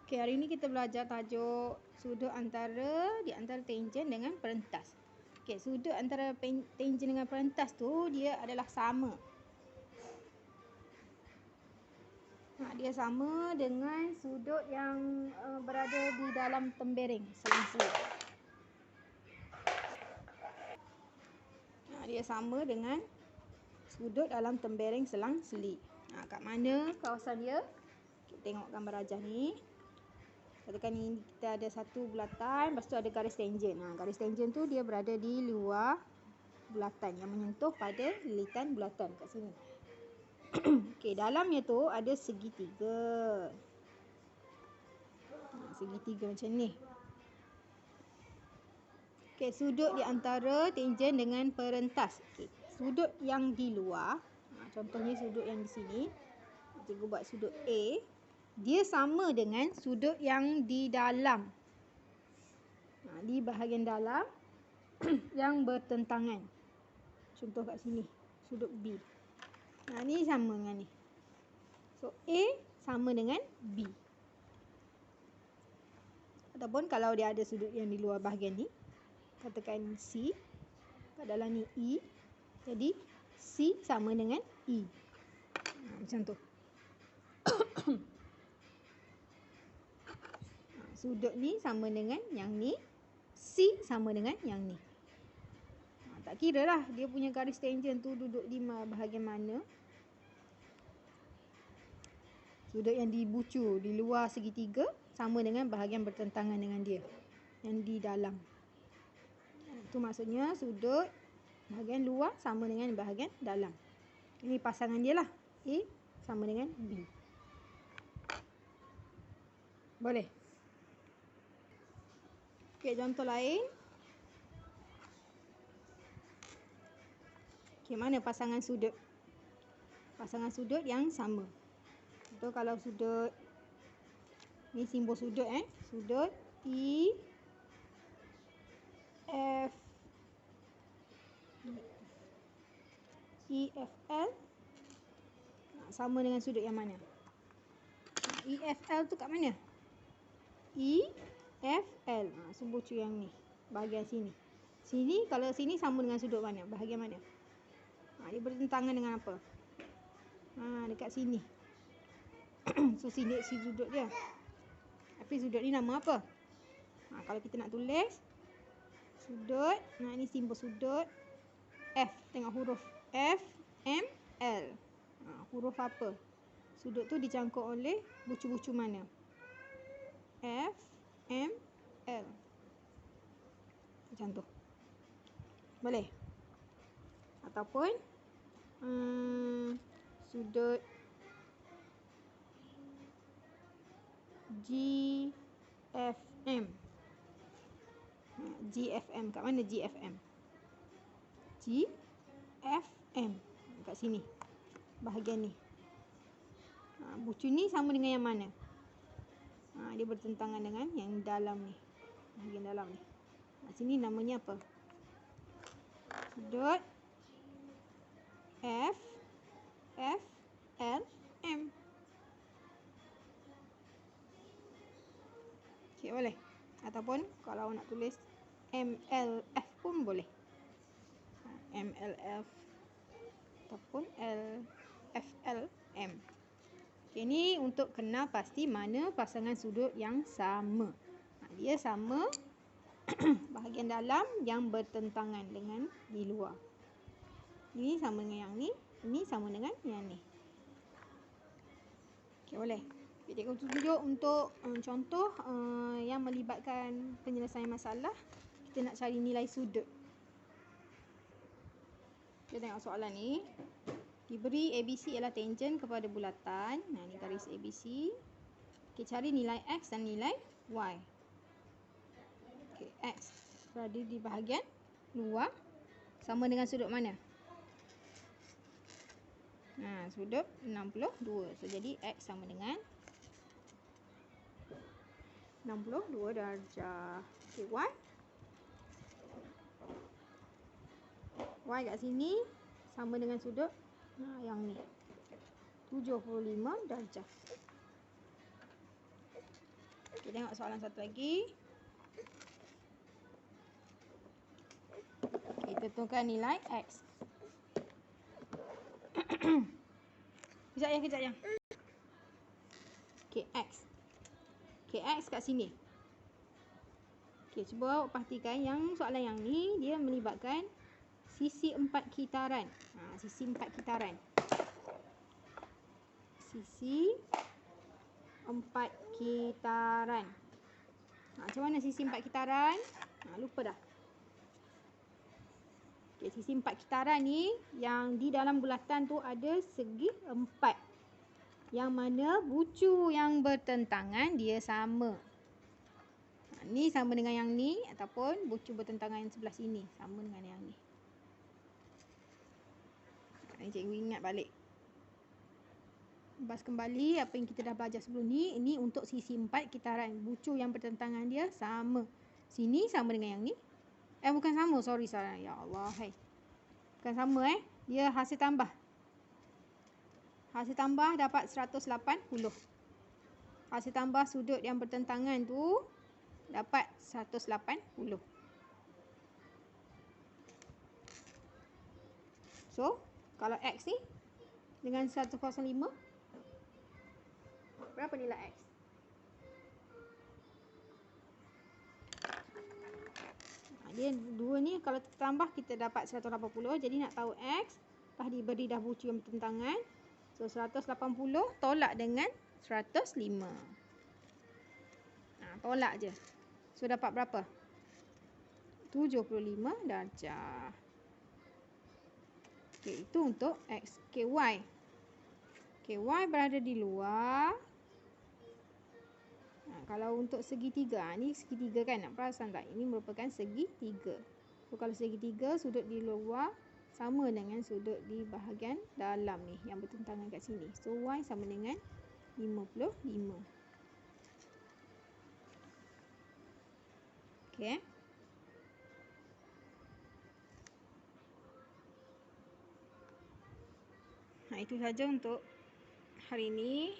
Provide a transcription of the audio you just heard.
Okey, hari ini kita belajar tajuk sudut di antara tangent dengan perentas. Okey, sudut antara tangent dengan perentas tu dia adalah sama. Dia sama dengan sudut yang berada di dalam tembereng selang-seli. Dia sama dengan sudut dalam tembereng selang-seli. Kat mana kawasan dia? Kita tengok gambar rajah ni. Katakan ni kita ada satu bulatan, lepas tu ada garis tangent. Garis tangent tu dia berada di luar bulatan yang menyentuh pada lilitan bulatan kat sini. Okey, dalamnya tu ada segitiga. Segitiga macam ni. Okey, sudut di antara tangent dengan perentas. Okey, sudut yang di luar, contohnya sudut yang di sini. Cikgu buat sudut A. Dia sama dengan sudut yang di dalam. Di bahagian dalam yang bertentangan. Contoh kat sini, sudut B. Ni sama dengan ni. So, A sama dengan B. Ataupun kalau dia ada sudut yang di luar bahagian ni, katakan C. Kat dalam ni E. Jadi, C sama dengan E. Macam tu. Sudut ni sama dengan yang ni. C sama dengan yang ni. Tak kira lah dia punya garis tangent tu duduk di bahagian mana. Sudut yang dibucu di luar segitiga sama dengan bahagian bertentangan dengan dia. Yang di dalam. Itu maksudnya sudut bahagian luar sama dengan bahagian dalam. Ini pasangan dia lah. A sama dengan B. Boleh? Okey, contoh lain. Okey, mana pasangan sudut? Pasangan sudut yang sama. Contoh kalau sudut, ni simbol sudut sudut E F EFL sama dengan sudut yang mana? EFL tu kat mana? EFL. Sembucu yang ni, bahagian sini. Sini, kalau sini sama dengan sudut mana? Bahagian mana? Dia bertentangan dengan apa? Dekat sini. So, sini sudut dia. Tapi sudut ni nama apa? Kalau kita nak tulis sudut, ni simbol sudut F. Tengok huruf F, M, L. Huruf apa? Sudut tu dicangkuk oleh bucu-bucu mana? F, M, L. Macam tu. Boleh? Ataupun sudut GFM. GFM. Kat mana GFM? GFM. Kat sini. Bahagian ni. Bucu ni sama dengan yang mana? Dia bertentangan dengan yang dalam ni. Bahagian dalam ni. Sini namanya apa? Sudut F, F, L, M. Okey, boleh. Ataupun kalau nak tulis MLF pun boleh. MLF ataupun LFLM. Okey, ni untuk kenal pasti mana pasangan sudut yang sama. Dia sama bahagian dalam yang bertentangan dengan di luar. Ini sama dengan yang ni, ini sama dengan yang ni. Okey, boleh. Jadi, aku tunjuk untuk contoh yang melibatkan penyelesaian masalah. Kita nak cari nilai sudut. Kita tengok soalan ni. Diberi ABC ialah tangent kepada bulatan. Ni garis ABC. Kita cari nilai X dan nilai Y. Okey, X berada di bahagian luar. Sama dengan sudut mana? Sudut 62. So, jadi X sama dengan 62 darjah. Okay, Y kat sini sama dengan sudut yang ni 75 darjah. Kita tengok soalan satu lagi. Kita tentukan nilai X. Kejap ya. Okay, X. Okay, X kat sini. Okay, cuba perhatikan yang soalan yang ni, dia melibatkan sisi 4 kitaran. Sisi 4 kitaran. Sisi 4 kitaran. Macam mana sisi 4 kitaran? Lupa dah. Okay, sisi 4 kitaran ni, yang di dalam bulatan tu ada segi 4. Yang mana bucu yang bertentangan dia sama. Ni sama dengan yang ni, ataupun bucu bertentangan yang sebelah sini sama dengan yang ni. Ini cikgu ingat balik. Bahas kembali apa yang kita dah belajar sebelum ni. Ini untuk sisi 4 kitaran. Bucu yang bertentangan dia sama. Sini sama dengan yang ni. Bukan sama, sorry. Ya Allah, hai. Bukan sama Dia hasil tambah. Hasil tambah dapat 180. Hasil tambah sudut yang bertentangan tu dapat 180. So, kalau X ni dengan 105, berapa nilai X? Dia dua ni kalau tambah kita dapat 180. Jadi nak tahu X, dah diberi dah bucu yang bertentangan. So 180 tolak dengan 105. Tolak je. So dapat berapa? 75 darjah. Okey, itu untuk X. Okey, Y. Okey, Y berada di luar. Kalau untuk segitiga, ni segitiga kan, nak perasan tak? Ini merupakan segitiga. So kalau segitiga, sudut di luar sama dengan sudut di bahagian dalam ni yang bertentangan kat sini. So Y sama dengan 55. Okey. Itu saja untuk hari ini.